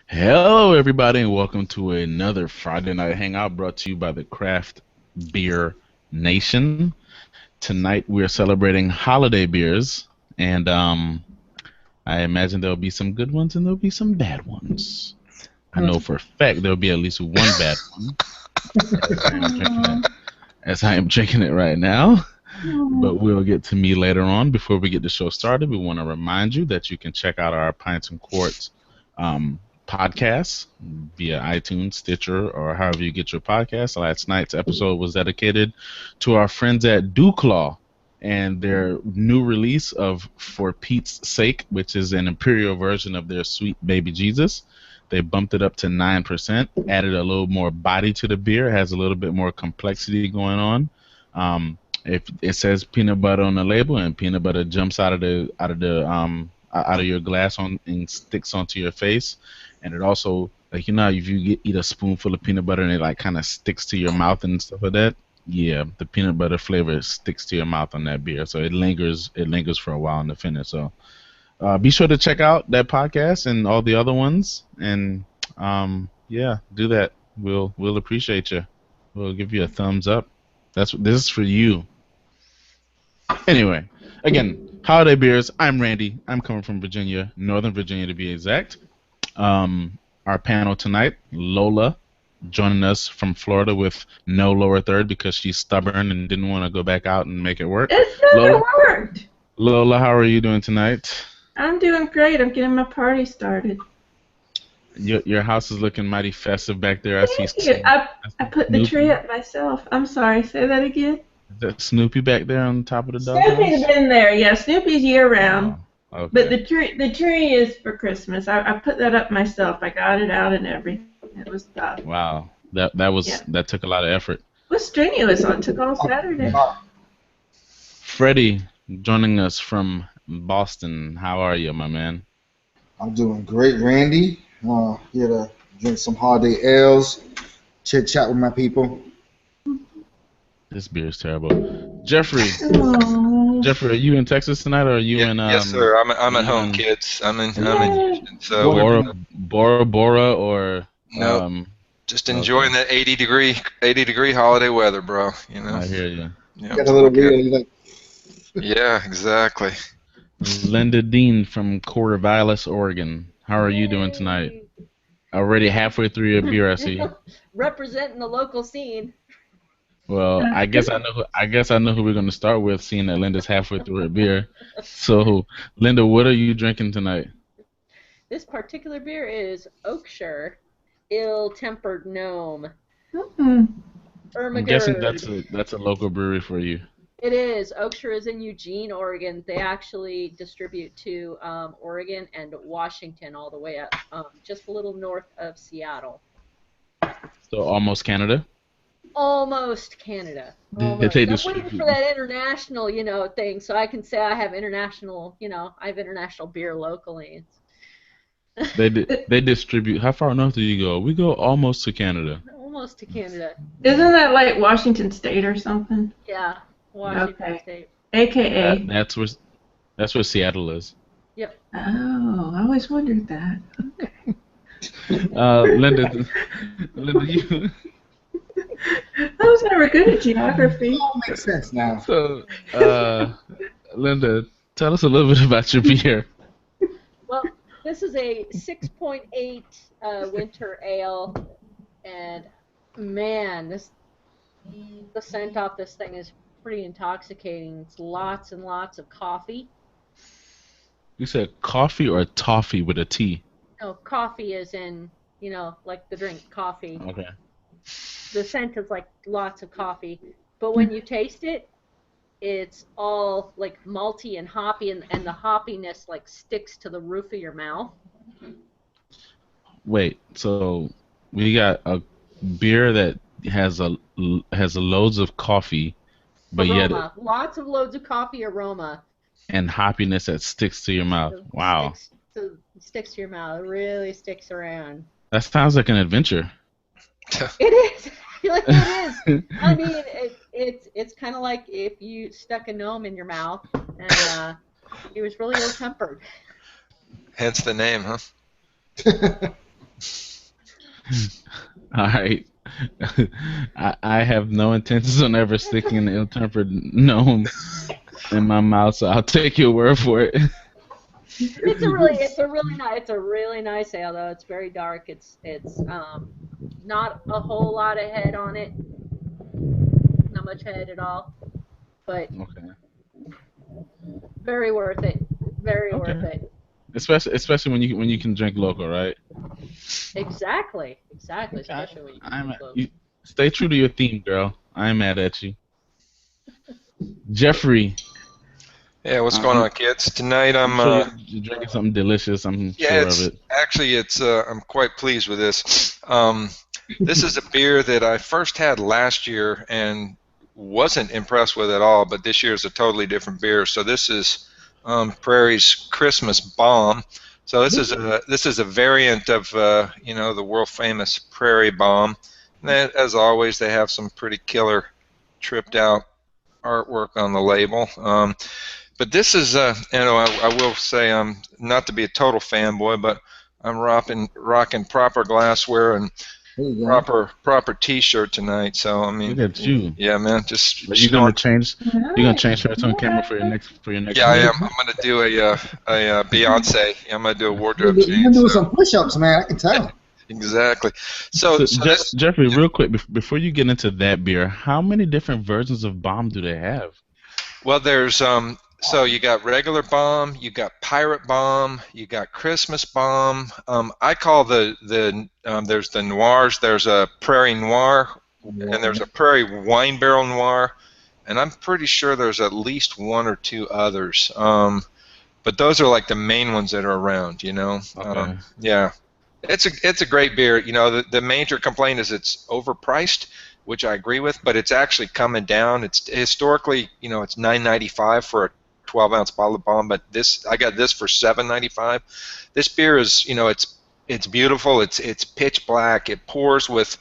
Hello, everybody, and welcome to another Friday Night Hangout brought to you by the Craft Beer Nation. Tonight, we're celebrating holiday beers, and I imagine there'll be some good ones and there'll be some bad ones. I know for a fact there'll be at least one bad one, as I am drinking it, as I am drinking it right now. But we'll get to me later on. Before we get the show started, we want to remind you that you can check out our Pints and Quarts um, podcasts via iTunes, Stitcher, or however you get your podcasts. Last night's episode was dedicated to our friends at Dewclaw and their new release of For Pete's Sake, which is an imperial version of their Sweet Baby Jesus. They bumped it up to 9%, added a little more body to the beer, has a little bit more complexity going on. If it says peanut butter on the label and peanut butter jumps out of your glass on and sticks onto your face, and it also, like, if you eat a spoonful of peanut butter and it like kind of sticks to your mouth and stuff like that, yeah, the peanut butter flavor sticks to your mouth on that beer, so it lingers for a while in the finish. So be sure to check out that podcast and all the other ones, and yeah, do that. We'll appreciate you. We'll give you a thumbs up. This is for you. Anyway, again, holiday beers. I'm Randy. I'm coming from Virginia, Northern Virginia to be exact. Our panel tonight, Lola, joining us from Florida with no lower third because she's stubborn and didn't want to go back out and make it work. It never worked. Lola, how are you doing tonight? I'm doing great. I'm getting my party started. Your house is looking mighty festive back there. I see. I put the tree up myself. I'm sorry. Say that again. Is that Snoopy back there on top of the dog? Snoopy's been there. Yeah, Snoopy's year round. Oh, okay. But the tree is for Christmas. I put that up myself. I got it out and everything. It was tough. Wow. That took a lot of effort. It was strenuous. It took all Saturday. Freddie, joining us from Boston. How are you, my man? I'm doing great, Randy. Here to drink some holiday ales, chit chat with my people. This beer is terrible. Jeffrey, Aww. Jeffrey, are you in Texas tonight, or are you in? Yes, sir. I'm at home, kids. I'm in Houston. So Bora Bora, or just enjoying that 80 degree holiday weather, bro. You know. I hear you. Yeah, got a little weird. Like... Yeah, exactly. Linda Dean from Corvallis, Oregon. How are you doing tonight? Already halfway through your beer, I see. Representing the local scene. Well, I guess I know who we're going to start with, seeing that Linda's halfway through her beer. So, Linda, what are you drinking tonight? This particular beer is Oakshire Ill-Tempered Gnome. I'm guessing that's a local brewery for you. It is. Oakshire is in Eugene, Oregon. They actually distribute to Oregon and Washington all the way up, just a little north of Seattle. So almost Canada? Almost Canada. Almost. I'm waiting for that international, thing, so I can say I have international beer locally. They distribute. How far north do you go? We go almost to Canada. Almost to Canada. Isn't that like Washington State or something? Yeah, Washington State. AKA. That's where Seattle is. Yep. Oh, I always wondered that. Okay. Linda, you. I was never good at geography. It all makes sense now. So, Linda, tell us a little bit about your beer. Well, this is a 6.8 winter ale, and man, the scent off this thing is pretty intoxicating. It's lots and lots of coffee. You said coffee or toffee with a T? No, coffee is in, like the drink coffee. Okay. The scent is like lots of coffee, but when you taste it, it's all like malty and hoppy, and the hoppiness like sticks to the roof of your mouth. Wait, so we got a beer that has loads of coffee, but aroma. Lots of loads of coffee aroma. And hoppiness that sticks to your mouth. Wow. Sticks to your mouth. It really sticks around. That sounds like an adventure. It is. I feel like it is. I mean, it's kind of like if you stuck a gnome in your mouth and he was really ill-tempered. Hence the name, huh? All right. I have no intentions on ever sticking an ill-tempered gnome in my mouth, so I'll take your word for it. It's a really nice ale though. It's very dark. It's not a whole lot of head on it. Not much head at all, but Okay. very worth it. Very worth Okay. it. Especially when you can drink local, right? Exactly. I, Especially when you can I'm drink local. you stay true to your theme, girl. I ain't mad at you. Jeffrey, Yeah, what's going on, kids? Tonight I'm sure you're drinking something delicious. I'm yeah, sure of it's it. actually I'm quite pleased with this. This is a beer that I first had last year and wasn't impressed with at all, but this year is a totally different beer. So this is Prairie's Christmas Bomb. So this is a variant of the world famous Prairie Bomb. And as always, they have some pretty killer tripped out artwork on the label. But this is, I will say, not to be a total fanboy, but I'm rocking proper glassware and There you go. proper T-shirt tonight. So I mean, Look at you. yeah, man, just Are you showing. gonna change? You're gonna change shirts on camera for your next Yeah, I one? am. I'm gonna do a Beyonce. I'm gonna do a wardrobe You've been change. doing So some push-ups, man. I can tell. exactly. So So, this. Jeffrey, real quick, before you get into that beer, how many different versions of Bomb do they have? Well, there's so you got regular bomb, you got pirate bomb, you got Christmas bomb. I call there's the noirs. There's a prairie noir, and there's a prairie wine barrel noir, and I'm pretty sure there's at least one or two others. But those are like the main ones that are around. Okay. Yeah. It's a great beer. The major complaint is it's overpriced, which I agree with, but it's actually coming down. It's historically, it's $9.95 for a 12-ounce bottle of Bomb, but I got this for $7.95. This beer is, it's beautiful. It's pitch black. It pours with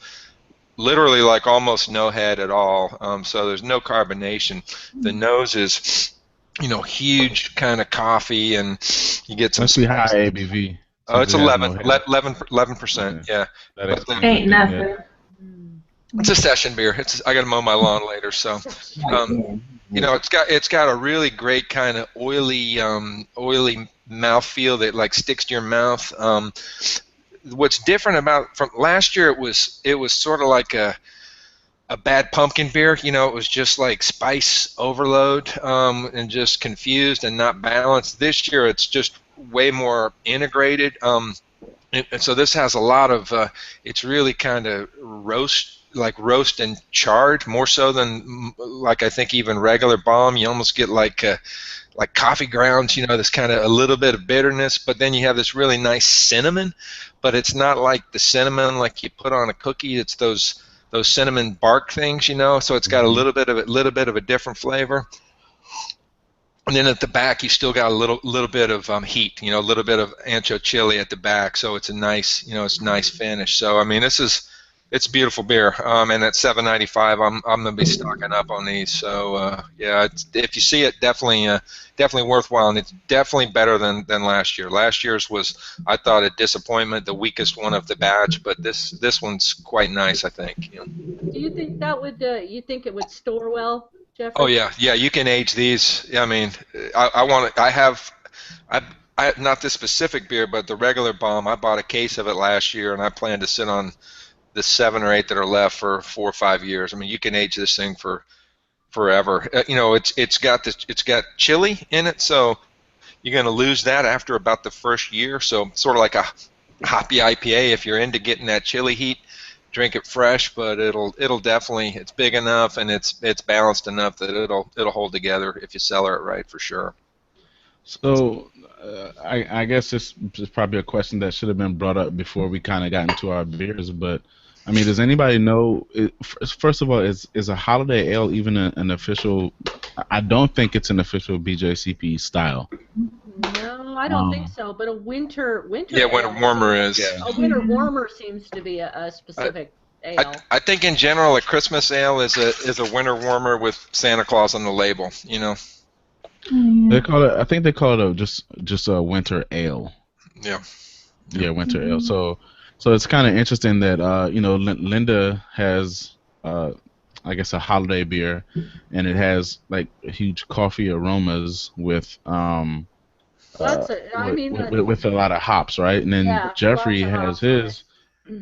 literally like almost no head at all. So there's no carbonation. The nose is, huge kind of coffee, and you get some Must be high spice. ABV Oh, since it's it has no head. 11%. Okay. Yeah, That but explains Ain't it then. nothing. Yeah. it's a session beer. I got to mow my lawn later, so it's got a really great kind of oily mouthfeel that like sticks to your mouth. What's different about from last year? It was sort of like a bad pumpkin beer. It was just like spice overload and just confused and not balanced. This year, it's just way more integrated. And so this has a lot of. It's really kind of roast and charred more so than like I think even regular bomb. You almost get like coffee grounds. This kind of a little bit of bitterness, but then you have this really nice cinnamon. But it's not like the cinnamon like you put on a cookie. It's those cinnamon bark things. So it's got a little bit of a different flavor. And then at the back, you still got a little bit of heat, a little bit of ancho chili at the back, so it's a nice, it's nice finish. So I mean, it's a beautiful beer, and at $7.95, I'm gonna be stocking up on these. So yeah, if you see it, definitely worthwhile, and it's definitely better than last year. Last year's was, I thought, a disappointment, the weakest one of the batch, but this one's quite nice, I think. Do you think you think it would store well, Jeffrey? Oh yeah, you can age these. I mean, I not this specific beer, but the regular bomb. I bought a case of it last year, and I plan to sit on the 7 or 8 that are left for 4 or 5 years. I mean, you can age this thing for forever. It's got chili in it, so you're going to lose that after about the first year. So sort of like a hoppy IPA. If you're into getting that chili heat, drink it fresh, but it'll definitely, it's big enough and it's balanced enough that it'll hold together if you cellar it right, for sure. So, I guess this is probably a question that should have been brought up before we kind of got into our beers. But I mean, does anybody know? First of all, is a holiday ale even an official? I don't think it's an official BJCP style. No, I don't think so. But a winter. Yeah, winter ale warmer is. Yeah. A winter warmer seems to be a specific ale. I think in general a Christmas ale is a winter warmer with Santa Claus on the label. They call it. I think they call it just a winter ale. Yeah. Yeah, winter ale. So So it's kind of interesting that Linda has I guess a holiday beer, and it has like huge coffee aromas That's it. I mean, with a lot of hops, right? And then yeah, Jeffrey lots of has hops on it. his,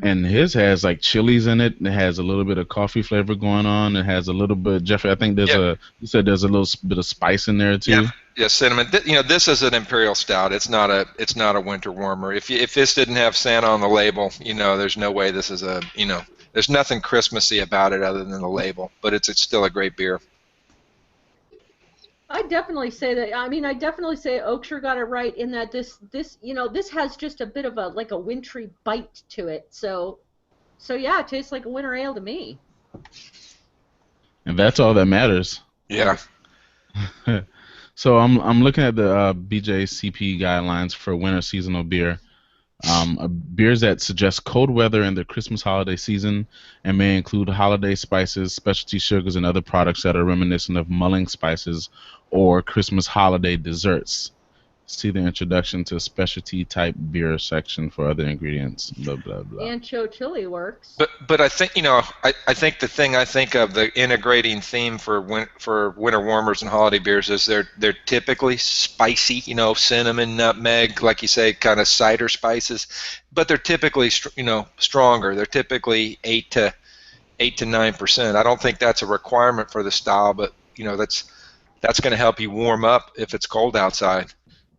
and his has like chilies in it. And it has a little bit of coffee flavor going on. It has a little bit. Jeffrey, I think Yeah. you said there's a little bit of spice in there Yeah, too. yeah, cinnamon. This is an imperial stout. It's not a winter warmer. If this didn't have Santa on the label, there's no way this is there's nothing Christmassy about it other than the label. But it's still a great beer. I definitely say that. I mean, I definitely say Oakshire got it right in that this has just a bit of a like a wintry bite to it. So yeah, it tastes like a winter ale to me. And that's all that matters. Yeah. So I'm looking at the BJCP guidelines for winter seasonal beer. Beers that suggest cold weather in the Christmas holiday season and may include holiday spices, specialty sugars, and other products that are reminiscent of mulling spices or Christmas holiday desserts. See the introduction to specialty type beer section for other ingredients. Blah blah blah. Ancho chili works. But I think I think the thing I think of the integrating theme for winter warmers and holiday beers is they're typically spicy, cinnamon, nutmeg, like you say, kind of cider spices, but they're typically stronger. They're typically 8 to 9%. I don't think that's a requirement for the style, but that's going to help you warm up if it's cold outside.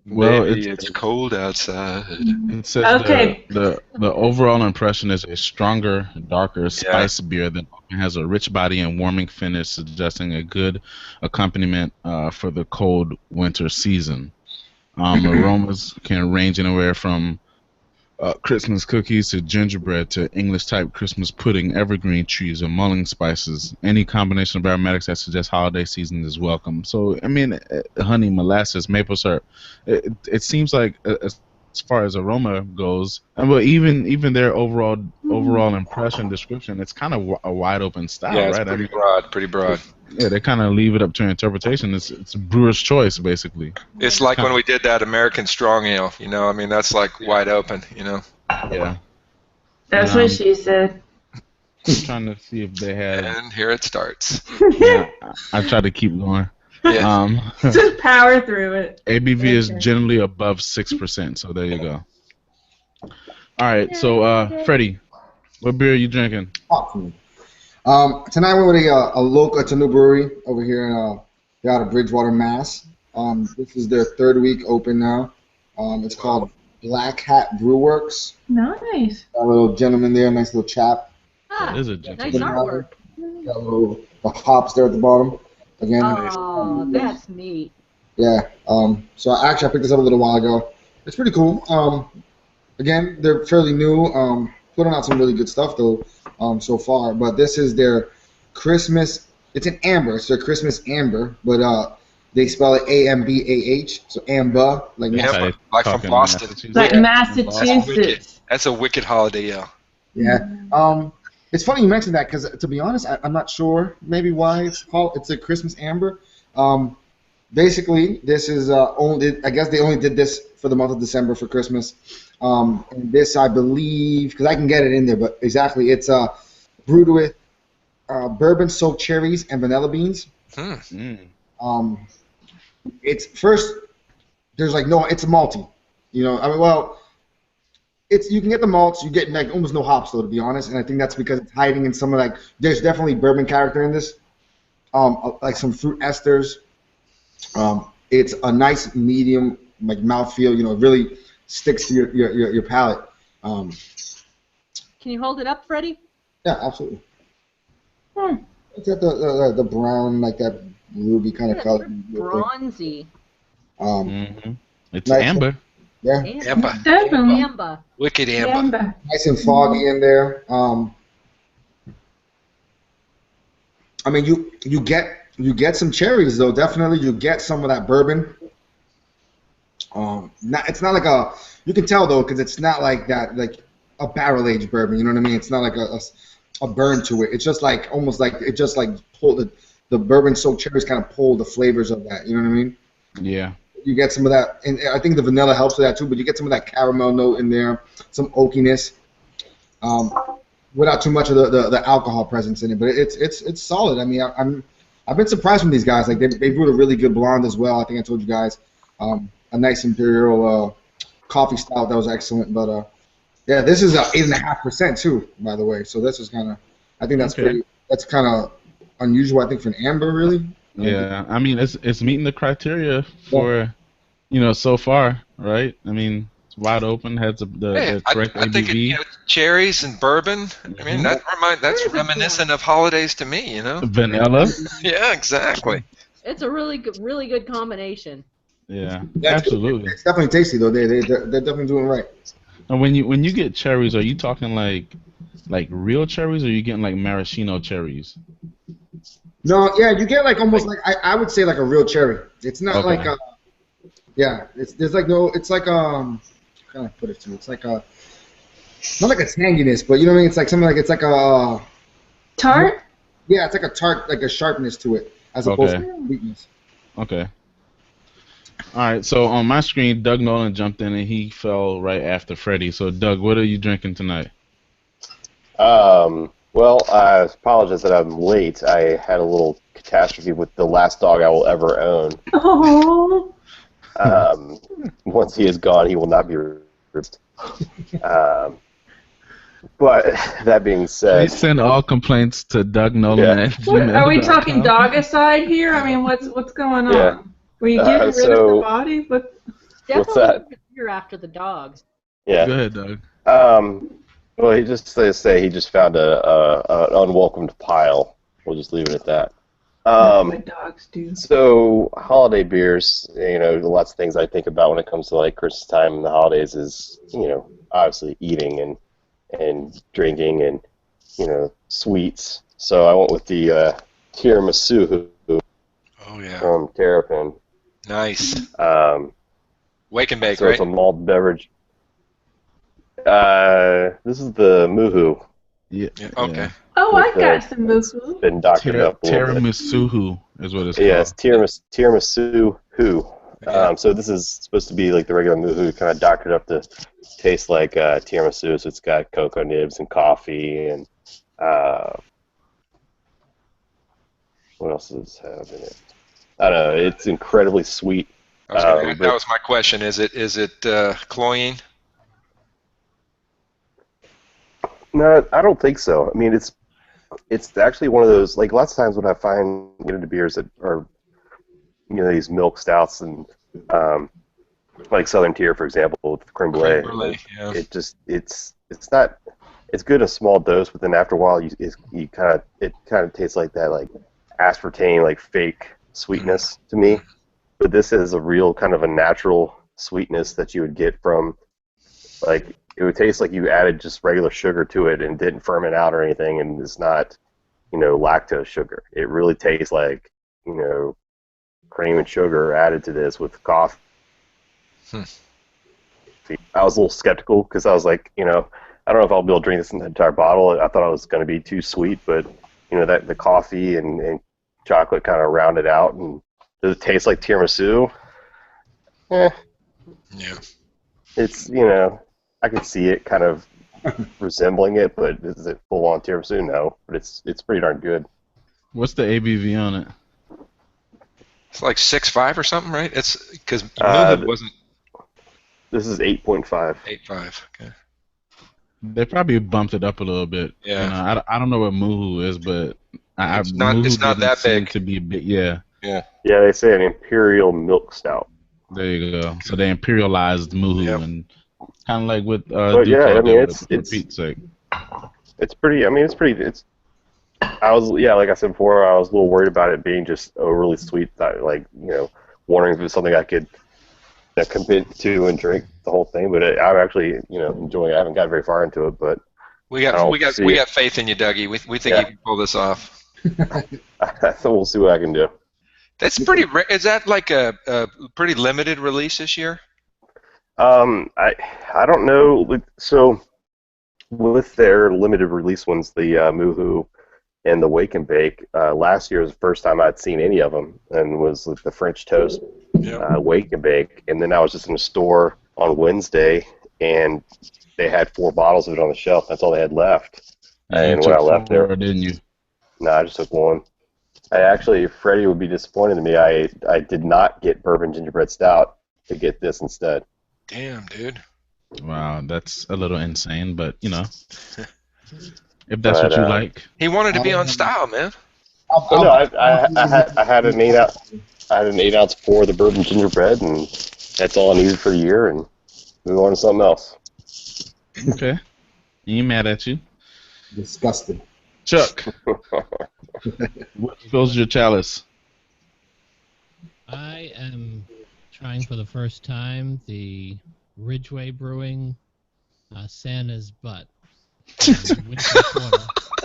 Well, Maybe it's cold outside. it says Okay. the overall impression is a stronger, darker spice beer that has a rich body and warming finish, suggesting a good accompaniment for the cold winter season. Aromas can range anywhere from Christmas cookies to gingerbread to English-type Christmas pudding, evergreen trees, or mulling spices. Any combination of aromatics that suggests holiday season is welcome. So, I mean, honey, molasses, maple syrup. It seems like, as far as aroma goes, and well, even their overall impression description, it's kind of a wide open style, Yeah, it's right? pretty broad. Yeah, they kind of leave it up to interpretation. It's a brewer's choice, basically. It's like when we did that American Strong Ale, I mean, that's like wide open, Yeah. That's what she said. I'm trying to see if they have. And here it starts. Yeah, I try to keep going. Yeah. Just power through it. ABV is generally above 6%, so there you go. All right, so Freddie, what beer are you drinking? Tonight we're with a local, it's a new brewery over here out of Bridgewater, Mass. This is their third week open now. It's called Black Hat Brew Works. Nice. Got a little gentleman there, nice little chap. That is a nice gentleman. artwork. Got the hops there at the bottom. Again. Oh, that's neat. Yeah. So I picked this up a little while ago. It's pretty cool. Again, they're fairly new. Putting out some really good stuff though. So far, but this is their Christmas. It's an amber. It's their Christmas amber, but they spell it A-M-B-A-H. So amber, like from Boston. Like Massachusetts. That's a wicked holiday ale. Yeah. It's funny you mentioned that because to be honest, I'm not sure maybe why it's called. It's a Christmas amber. Basically, this is only. I guess they only did this for the month of December for Christmas. And this, I believe, because I can get it in there, but exactly, it's brewed with bourbon-soaked cherries and vanilla beans. It's first. There's like no. It's a malty. I mean, well, it's you can get the malts. You get like almost no hops though, to be honest. And I think that's because it's hiding in some of like. There's definitely bourbon character in this. Like some fruit esters. It's a nice medium like mouthfeel. It really sticks to your palate. Can you hold it up, Freddie? Yeah, absolutely. It's got the brown, like that ruby kind of color. Bronzy. It's nice. amber. Yeah. Amber. Wicked amber. Nice and foggy in there. I mean, you get some cherries though. Definitely, you get some of that bourbon. It's not like a. You can tell though, because it's not like that, like a barrel aged bourbon. You know what I mean? It's not like a burn to it. It's just like almost like it just like pulled the bourbon soaked cherries kind of pull the flavors of that. You know what I mean? Yeah. You get some of that, and I think the vanilla helps with that too. But you get some of that caramel note in there, some oakiness. without too much of the alcohol presence in it. But it's solid. I mean, I've been surprised from these guys. Like they brewed a really good blonde as well. I think I told you guys a nice imperial coffee stout that was excellent. But yeah, this is 8.5% too, by the way. So this is kind of, I think that's Okay. that's kind of unusual. I think for an amber, really. Yeah, I mean it's meeting the criteria for so far, right? I mean it's wide open, has Hey, the I, correct I think ABV. cherries and bourbon. I mean, Hmm. that's reminiscent of holidays to me. Vanilla. Yeah, exactly. It's a really good combination. Yeah, That's good. absolutely. It's definitely tasty though. They're definitely doing it right. And when you get cherries, are you talking like real cherries, or are you getting like maraschino cherries? No, yeah, you get like almost like I would say like a real cherry. It's not Okay. like yeah. There's like no. It's like how can I put it to you? It's like not like a tanginess, but you know what I mean. It's like something like it's like a Tart? yeah. It's like a tart, like a sharpness to it as opposed Okay. to sweetness. Okay. All right. So on my screen, Doug Nolan jumped in and he fell right after Freddie. So Doug, what are you drinking tonight? Well, I apologize that I'm late. I had a little catastrophe with the last dog I will ever own. Oh. Once he is gone, he will not be replaced. But that being said, Please send all complaints to Doug Nolan Yeah. at What, are we gmail.com. talking dogicide here? I mean, what's going on? Yeah. Were you getting rid of So- the body? What? What's Definitely that? you're after the dog. yeah. Go ahead, Doug. Well, he just say he just found an unwelcomed pile. We'll just leave it at that. That's what dogs do. So holiday beers, lots of things I think about when it comes to like Christmas time and the holidays is, obviously eating and drinking and, sweets. So I went with the tiramisu Oh yeah, from Terrapin. nice. Wake and bake, So right? it's a malt beverage. This is the Muhu. Yeah. Yeah, okay. Yeah. Oh, With I got some moo. Been doctored up a little bit. Tiramisu is what it's Yeah, it's called. tiramisu Hu. Yeah. So this is supposed to be like the regular Muhu, kind of doctored up to taste like tiramisu. So it's got cocoa nibs and coffee and what else does it have in it? I don't know. It's incredibly sweet. That but- was my question. Is it cloying? No, I don't think so. I mean, it's actually one of those, like lots of times when I find get into beers that are, these milk stouts and like Southern Tier, for example, with creme brulee. Creme brulee, yeah. It's not. It's good in a small dose, but then after a while, it kind of tastes like that, like aspartame, like fake sweetness to me. But this is a real kind of a natural sweetness that you would get from, like, it would taste like you added just regular sugar to it and didn't ferment out or anything, and it's not, lactose sugar. It really tastes like, cream and sugar added to this with coffee. I was a little skeptical because I was like, I don't know if I'll be able to drink this entire bottle. I thought it was going to be too sweet, but that the coffee and chocolate kind of rounded out. And does it taste like tiramisu? Yeah. It's I can see it kind of resembling it, but is it full on tiramisu? No, but it's pretty darn good. What's the ABV on it? It's like 6.5 or something, right? It's because Uh, wasn't This is 8.5. 8.5. Okay. They probably bumped it up a little bit. Yeah. I don't know what Muhu is, but It's not Muhu that didn't seem big. to be big. Yeah, Yeah, they say an imperial milk stout. there you go. So they imperialized Muhu Yep. and kind of like with But yeah, Ducal I mean, did it's- for Pete's sake. It's pretty. I mean, I was, like I said before, I was a little worried about it being just overly sweet. Like, wondering if it was something I could commit to and drink the whole thing. But I'm actually, enjoying it. I haven't got very far into it, but We got faith in you, Dougie. We think Yeah. you can pull this off. so we'll see what I can do. That's pretty rare. Is that like a pretty limited release this year? I don't know. So with their limited release ones, the Muhu and the Wake and Bake, last year was the first time I'd seen any of them, and was like the French Toast Yeah. Wake and Bake, and then I was just in a store on Wednesday, and they had 4 bottles of it on the shelf. That's all they had left. And you And when I took left there, 4, didn't you? no, I just took 1. I actually, Freddie would be disappointed in me. I did not get bourbon gingerbread stout to get this instead. Damn, dude. Wow, that's a little insane, but you know, if that's what But, you like. He wanted to be on style, man. Oh, no, I had an 8-ounce pour of the bourbon gingerbread, and that's all I needed for the year, and move on to something else. Okay, he ain't mad at you. Disgusting. Chuck, what fills your chalice? I am trying for the first time the Ridgeway Brewing Santa's Butt. Winter Quarter.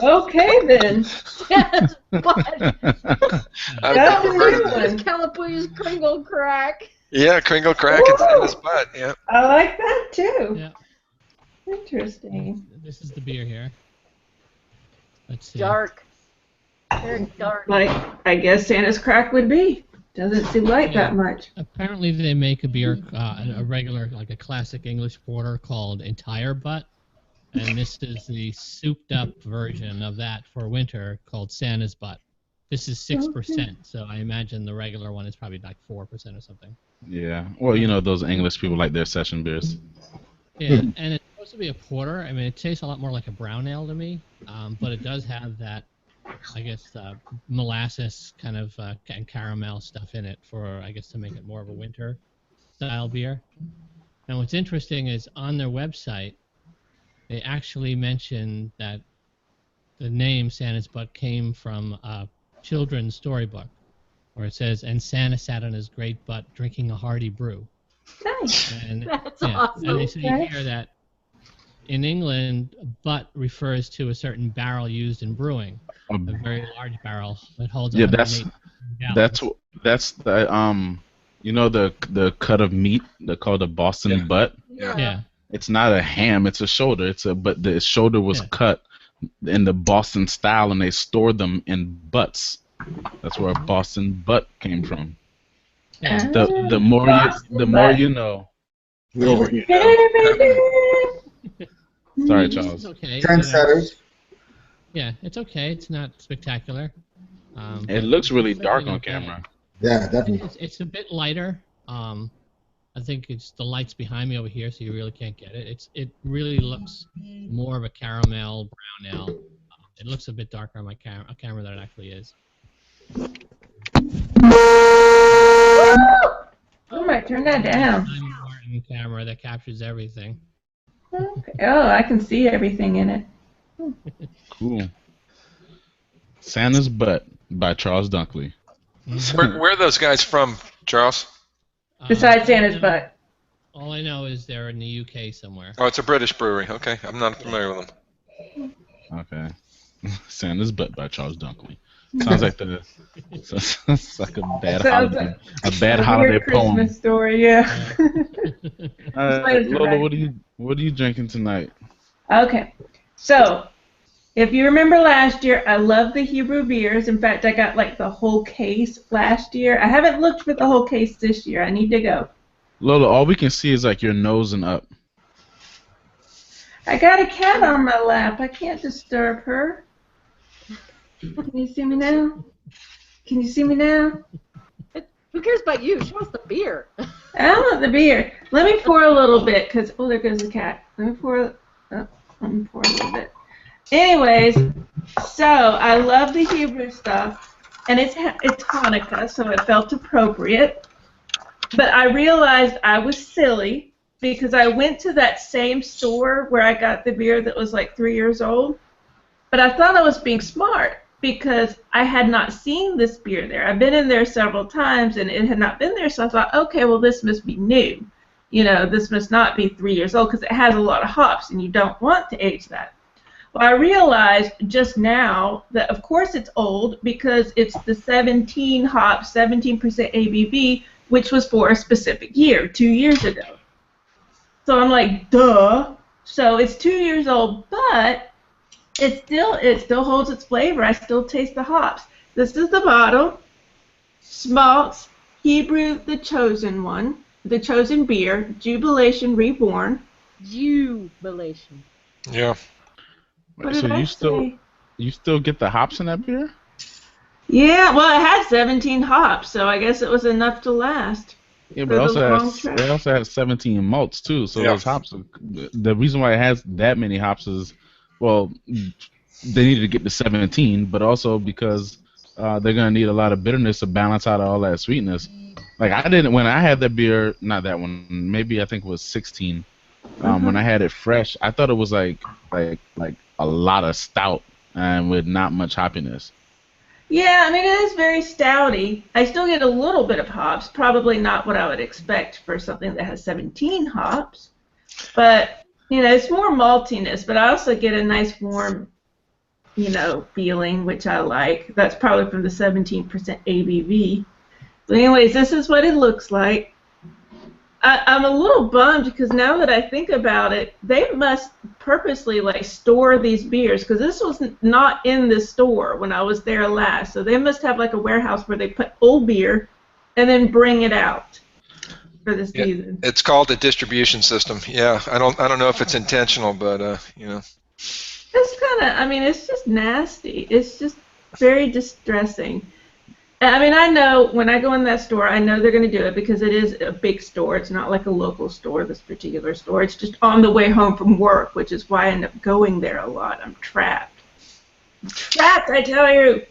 Okay then. Yes, but I've That's never a heard new of that. one. Calapuya's Kringle Crack. Yeah, Kringle Crack and Santa's butt. Yeah. I like that too. Yeah, Interesting. this is the beer here. Let's see. Dark. Very dark. Like I guess Santa's crack would be. Doesn't seem like Yeah. that much. Apparently they make a beer, a regular, like a classic English porter called Entire Butt. And this is the souped up version of that for winter called Santa's Butt. This is 6%, so I imagine the regular one is probably like 4% or something. Yeah, well, you know those English people like their session beers. Yeah, and it's supposed to be a porter. I mean, it tastes a lot more like a brown ale to me, but it does have that, I guess, molasses kind of and caramel stuff in it for, I guess, to make it more of a winter style beer. And what's interesting is on their website, they actually mention that the name Santa's Butt came from a children's storybook, where it says, "And Santa sat on his great butt drinking a hearty brew." Nice. And That's yeah, awesome. and they say Okay. here that in England, butt refers to a certain barrel used in brewing, a very large barrel that holds. Yeah, 108 gallons. that's the you know the cut of meat they call the Boston Yeah. butt. Yeah. It's not a ham, it's a shoulder. But the shoulder was Yeah. cut in the Boston style, and they stored them in butts. That's where Boston butt came from. Yeah. The more you know. Get over here. Sorry, This is Charles. okay. Trendsetters. Yeah, it's okay. It's not spectacular. It looks really it's dark not on bad. camera. Yeah, definitely. It's a bit lighter. I think it's the light's behind me over here, so you really can't get it. It really looks more of a caramel brown ale. It looks a bit darker on my camera than it actually is. I might turn that down. I'm Martin camera that captures everything. Okay. Oh, I can see everything in it. Cool. Santa's Butt by Charles Dunkley. Where are those guys from, Charles? Besides Santa's butt. All I know is they're in the UK somewhere. Oh, it's a British brewery. Okay, I'm not familiar with them. Okay. Santa's Butt by Charles Dunkley. Sounds like it's like a bad Sounds holiday, like a bad A holiday weird poem. Christmas story, yeah. Lola, what are you drinking tonight? Okay, so if you remember last year, I love the Hebrew beers. In fact, I got like the whole case last year. I haven't looked for the whole case this year. I need to go. Lola, all we can see is like your nose and up. I got a cat on my lap. I can't disturb her. Can you see me now? Can you see me now? Who cares about you? She wants the beer. I want the beer. Let me pour a little bit, because, oh, there goes the cat. Let me pour a little bit. Anyways, so I love the Hebrew stuff, and it's Hanukkah, so it felt appropriate. But I realized I was silly, because I went to that same store where I got the beer that was like 3 years old, but I thought I was being smart, because I had not seen this beer there. I've been in there several times, and it had not been there, so I thought, okay, well, this must be new. You know, this must not be 3 years old, because it has a lot of hops, and you don't want to age that. Well, I realized just now that, of course, it's old, because it's the 17 hops, 17% ABV, which was for a specific year, 2 years ago. So I'm like, duh. So it's 2 years old, but it still holds its flavor. I still taste the hops. This is the bottle. Smaltz, Hebrew, the chosen one, the chosen beer, Jubilation Reborn. Jubilation. Yeah. What So did I say? you still get the hops in that beer? Yeah, well, it had 17 hops, so I guess it was enough to last Yeah, but for the long trip. it also has 17 malts too. So Yeah. those hops, the reason why it has that many hops is, well, they needed to get to 17, but also because they're gonna need a lot of bitterness to balance out all that sweetness. Like I didn't when I had that beer, not that one, maybe I think it was 16. When I had it fresh, I thought it was like a lot of stout and with not much hoppiness. Yeah, I mean, it is very stouty. I still get a little bit of hops, probably not what I would expect for something that has 17 hops. But, it's more maltiness, but I also get a nice warm, feeling, which I like. That's probably from the 17% ABV. But anyways, this is what it looks like. I'm a little bummed because now that I think about it, they must purposely store these beers because this was not in the store when I was there last. So they must have a warehouse where they put old beer and then bring it out for the season. It's called a distribution system. Yeah, I don't know if it's intentional, but It's it's just nasty. It's just very distressing. I mean, I know when I go in that store, I know they're going to do it because it is a big store. It's not like a local store, this particular store. It's just on the way home from work, which is why I end up going there a lot. I'm trapped. I tell you.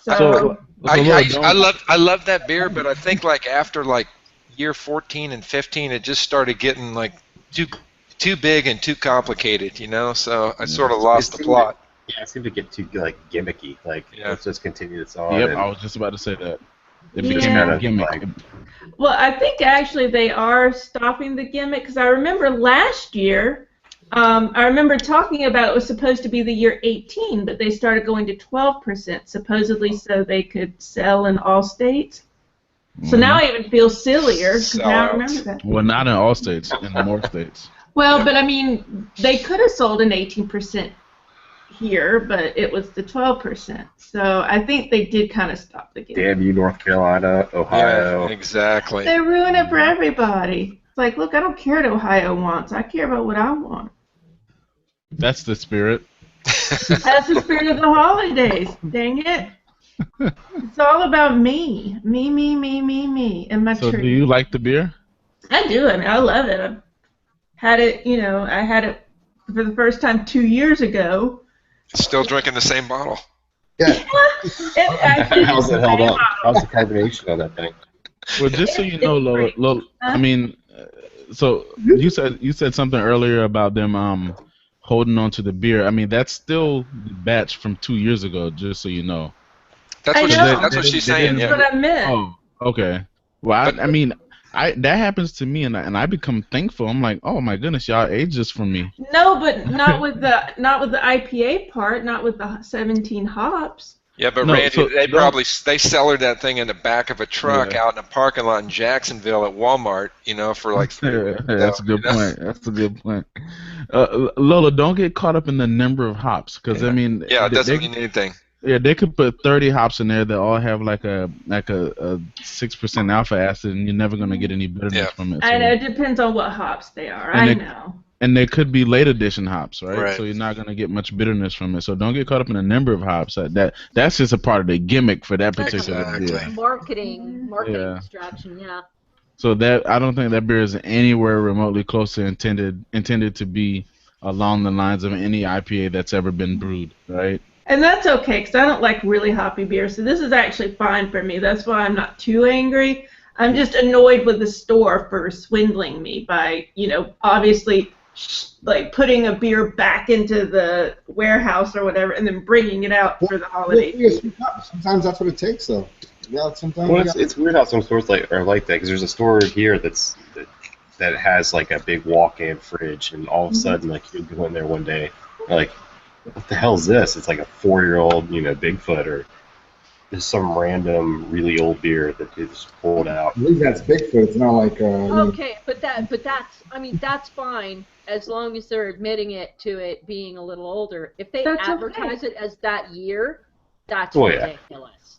So I love that beer, but I think after year 14 and 15, it just started getting too big and too complicated, So I sort of lost the plot. Yeah, it seemed to get too gimmicky. Let's just continue this on. Yep, I was just about to say that. It became a gimmick. Well, I think actually they are stopping the gimmick because I remember last year, I remember talking about it was supposed to be the year 18, but they started going to 12%, supposedly so they could sell in all states. So now I even feel sillier because now I remember that. Well, not in all states, in more states. Well, but I mean, they could have sold an 18% here, but it was the 12%. So I think they did kind of stop the game. Damn you, North Carolina, Ohio. Yeah, exactly. They ruin it for everybody. It's like, look, I don't care what Ohio wants. I care about what I want. That's the spirit. That's the spirit of the holidays. Dang it. It's all about me. Me, and my tree. So do you like the beer? I do. I mean, I love it. I've had it, I had it for the first time 2 years ago. Still drinking the same bottle. Yeah. How's it held up? How's the carbonation on that thing? Well, just so you know, Lola, I mean, so you said something earlier about them holding on to the beer. I mean, that's still the batch from 2 years ago. Just so you know. That's what she's saying. That's what I meant. Oh, okay. Well, I mean, that happens to me, and I become thankful. I'm like, oh my goodness, y'all aged this for me. No, but not with the IPA part, not with the 17 hops. Yeah, but no, Randy, they cellared that thing in the back of a truck out in a parking lot in Jacksonville at Walmart, for like 3 weeks. That's a good point. That's a good point. Lola, don't get caught up in the number of hops, because I mean, it doesn't mean anything. Yeah, they could put 30 hops in there that all have like a 6% alpha acid, and you're never gonna get any bitterness from it. So. I know, it depends on what hops they are. I know. And they could be late edition hops, right? So you're not gonna get much bitterness from it. So don't get caught up in the number of hops. That's just a part of the gimmick for that particular beer. Marketing distraction, yeah. So I don't think that beer is anywhere remotely close to intended to be along the lines of any IPA that's ever been brewed, right? And that's okay, because I don't like really hoppy beer, so this is actually fine for me. That's why I'm not too angry. I'm just annoyed with the store for swindling me by, obviously, putting a beer back into the warehouse or whatever, and then bringing it out for the holidays. Sometimes that's what it takes, though. Yeah, sometimes. Well, it's weird how some stores are like that, because there's a store here that has like a big walk-in fridge, and all of a sudden, you go in there one day, you're like, what the hell is this? It's like a 4-year-old, Bigfoot, or just some random, really old beer that they just pulled out. I believe that's Bigfoot. It's not like. Okay, but that's fine as long as they're admitting it being a little older. If they advertise it as that year, that's ridiculous.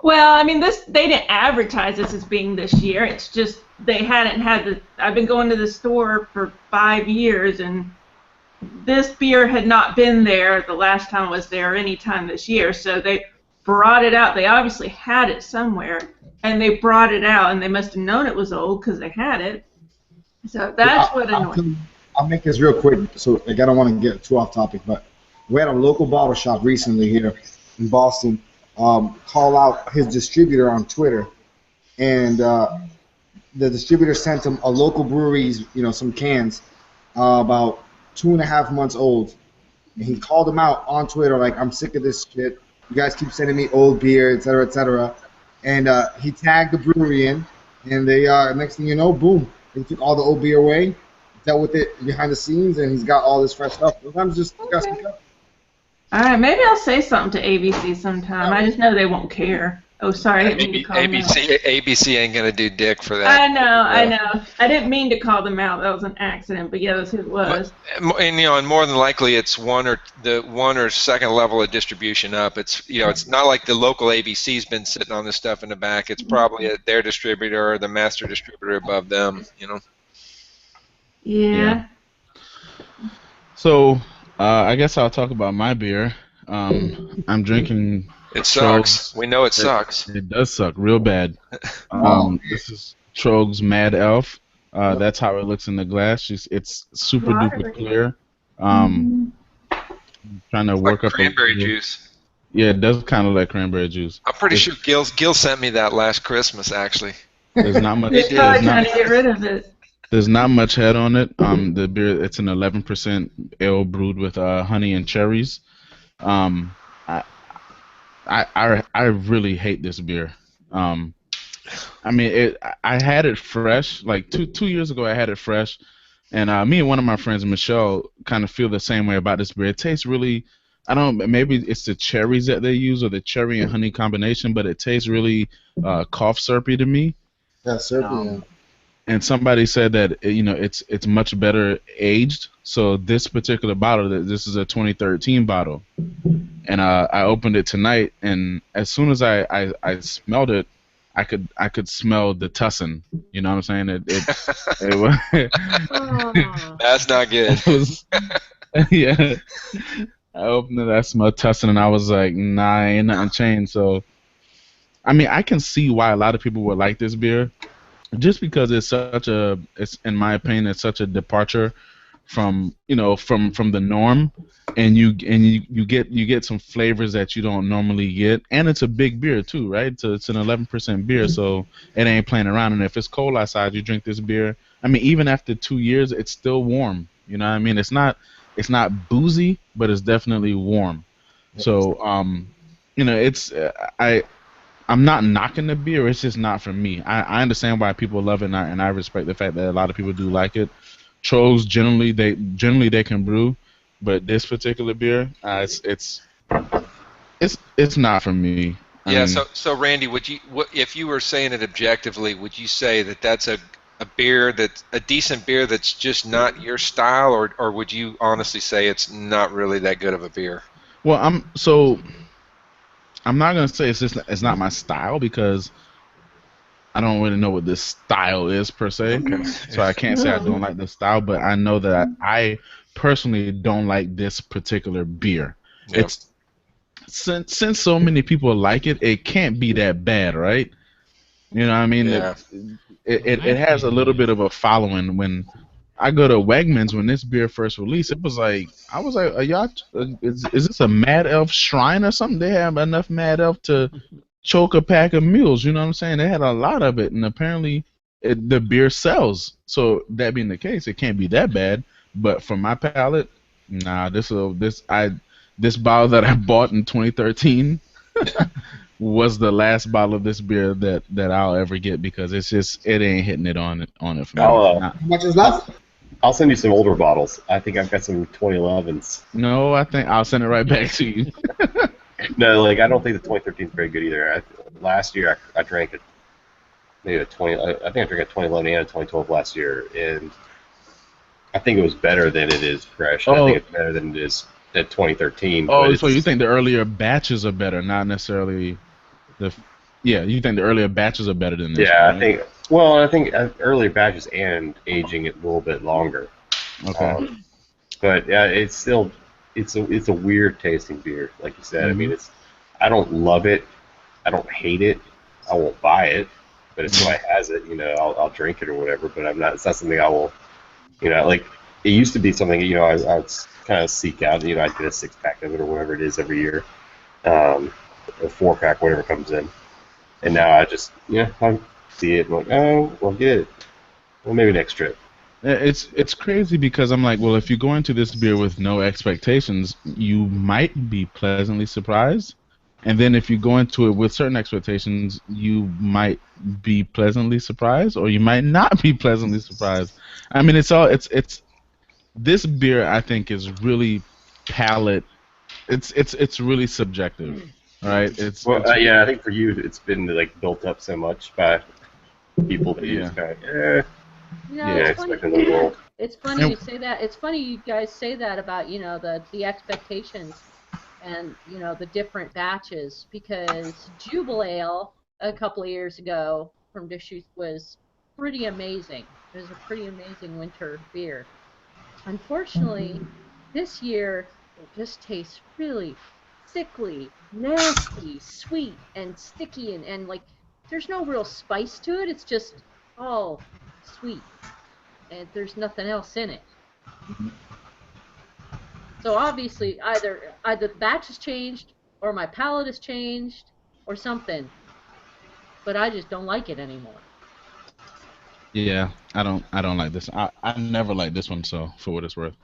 Well, I mean, they didn't advertise this as being this year. It's just they hadn't had the. I've been going to the store for 5 years, and this beer had not been there the last time I was there, any time this year. So they brought it out. They obviously had it somewhere, and they brought it out, and they must have known it was old because they had it. So that's what annoyed me. I'll make this real quick, so like, I don't want to get too off topic, but we had a local bottle shop recently here in Boston call out his distributor on Twitter, and the distributor sent him a local brewery's, some cans about 2.5 months old, and he called him out on Twitter like, I'm sick of this shit. You guys keep sending me old beer, et cetera, and he tagged the brewery in, and they next thing you know, boom, they took all the old beer away, dealt with it behind the scenes, and he's got all this fresh stuff. Sometimes just you gotta speak up. All right, maybe I'll say something to ABC sometime. I just know they won't care. Oh, sorry, I didn't mean to call them out. ABC ain't gonna do dick for that. I know. I didn't mean to call them out. That was an accident, but yeah, that's who it was. And more than likely, it's one or second level of distribution up. It's not like the local ABC's been sitting on this stuff in the back. It's probably their distributor or the master distributor above them. Yeah. So, I guess I'll talk about my beer. I'm drinking. It sucks. We know it sucks. It does suck real bad. This is Trogue's Mad Elf. That's how it looks in the glass. It's super duper clear. Trying to work up cranberry juice. Yeah, it does kind of like cranberry juice. I'm pretty sure Gil sent me that last Christmas, actually. There's not much. He's probably trying to get rid of it. There's not much head on it. The beer, it's an 11% ale brewed with honey and cherries. I really hate this beer. I had it fresh like two years ago. I had it fresh, and me and one of my friends, Michelle, kind of feel the same way about this beer. It tastes really, maybe it's the cherries that they use or the cherry and honey combination, but it tastes really cough syrupy to me. Yeah, syrupy. And somebody said that it's much better aged. So this particular bottle, this is a 2013 bottle, and I opened it tonight, and as soon as I smelled it, I could smell the tussin. You know what I'm saying? It was. That's not good. It was, yeah. I opened it, I smelled tussin, and I was like, nah, ain't nothing changed. So, I can see why a lot of people would like this beer. Just because it's in my opinion, it's such a departure from the norm, and you get some flavors that you don't normally get, and it's a big beer too, right? So it's an 11% beer, so it ain't playing around. And if it's cold outside, you drink this beer. Even after 2 years, it's still warm. You know what I mean? It's not boozy, but it's definitely warm. So I'm not knocking the beer. It's just not for me. I understand why people love it, and I respect the fact that a lot of people do like it. Trolls generally they can brew, but this particular beer, it's not for me. Yeah. So Randy, if you were saying it objectively, would you say that that's a beer that's a decent beer that's just not your style, or would you honestly say it's not really that good of a beer? Well, I'm not gonna say it's not my style, because I don't really know what this style is per se. Okay. So I can't say I don't like the style, but I know that I personally don't like this particular beer. Yep. It's since so many people like it, it can't be that bad, right? You know what I mean? Yeah. It has a little bit of a following. When I go to Wegmans, when this beer first released, I was like, are y'all, is this a Mad Elf shrine or something? They have enough Mad Elf to choke a pack of mules, you know what I'm saying? They had a lot of it, and apparently the beer sells. So that being the case, it can't be that bad. But for my palate, nah, this bottle that I bought in 2013 was the last bottle of this beer that I'll ever get, because it ain't hitting it on it for me. How much is left? I'll send you some older bottles. I think I've got some 2011s. No, I think I'll send it right back to you. No, I don't think the 2013 is very good either. Last year I drank it, maybe I think I drank a 2011 and a 2012 last year, and I think it was better than it is fresh. I think it's better than it is at 2013. Oh, so you think the earlier batches are better, not necessarily you think the earlier batches are better than this? Yeah, right? Well, I think earlier batches and aging it a little bit longer. Okay. But yeah, it's still it's a weird tasting beer, like you said. I mean, Mhm. I don't love it, I don't hate it, I won't buy it, but if somebody has it, I'll drink it or whatever. But I'm not. It's not something I will. Like it used to be something I'd kind of seek out. I'd get a 6-pack of it or whatever it is every year, a 4-pack, whatever comes in. And now I just I see it and I'm like, oh, well, get it. Well, maybe next trip. It's crazy because I'm like, well, if you go into this beer with no expectations, you might be pleasantly surprised. And then if you go into it with certain expectations, you might be pleasantly surprised, or you might not be pleasantly surprised. I mean, it's this beer I think is really palate. It's really subjective, right? Well, It's yeah, I think for you it's been like built up so much by people that you yeah. just kind of Yeah. It's funny. expect in the world. It's funny you say that. It's funny you guys say that about the expectations and the different batches because Jubile a couple of years ago from Deschutes was pretty amazing. It was a pretty amazing winter beer. Unfortunately, this year it just tastes really sickly, nasty, sweet, and sticky, and like there's no real spice to it. It's just all sweet, and there's nothing else in it. So obviously, either the batch has changed, or my palate has changed, or something. But I just don't like it anymore. Yeah, I don't like this. I never liked this one, so for what it's worth.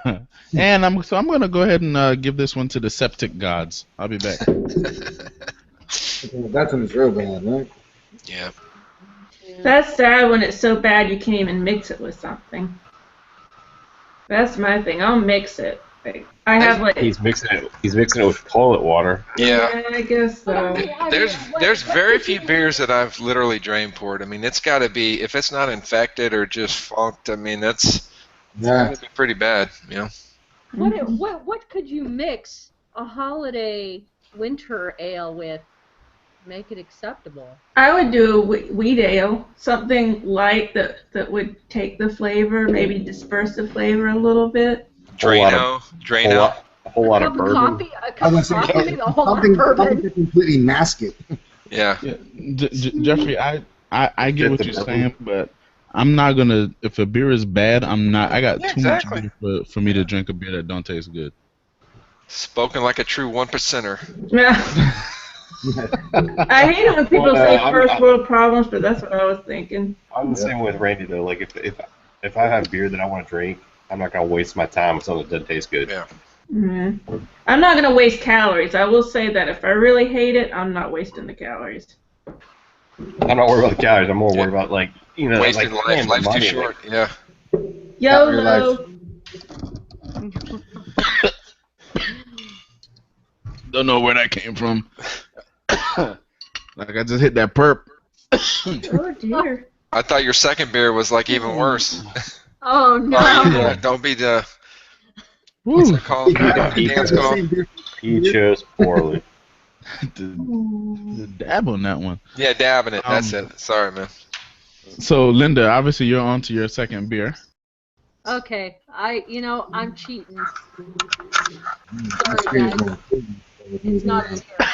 And I'm gonna go ahead and give this one to the septic gods. I'll be back. That's when it's real bad, right? Yeah. That's sad when it's so bad you can't even mix it with something. That's my thing. I'll mix it. Like, I have like. He's mixing it. He's mixing it with toilet water. Yeah. I guess so. There's very few beers that I've literally drain poured. I mean, it's got to be if it's not infected or just funked. I mean, it's gotta be pretty bad. What could you mix a holiday winter ale with? Make it acceptable. I would do a wheat ale, something light that would take the flavor, maybe disperse the flavor a little bit. Drano. A whole lot of Cup of bourbon. coffee, a cup of coffee, maybe a whole lot of Something bourbon. to completely mask it. Yeah. Yeah, Jeffrey, I get what you're saying, but I'm not gonna. If a beer is bad, I'm not. I got Yeah, too much exactly. beer for me to drink a beer that don't taste good. Spoken like a true 1%er. I hate it when people Well, say I'm- first world problems, but that's what I was thinking. I'm the same with Randy though. Like if I have beer that I want to drink, I'm not gonna waste my time with something that doesn't taste good. Yeah. Mm-hmm. I'm not going to waste calories. I will say that if I really hate it, I'm not wasting the calories. I'm not worried about the calories. I'm more worried about Wasting life. man, Life's too money, short. Yeah. YOLO. Don't know where that came from. Like I just hit that perp. Oh dear. I thought your second beer was like even worse. Oh no! Yeah, don't be the what's it called? Dance call. He chose poorly. the dab on that one. Yeah, dabbing it. That's it. Sorry, man. So Linda, obviously you're on to your second beer. Okay, I'm cheating. Sorry, guys. It's not in here.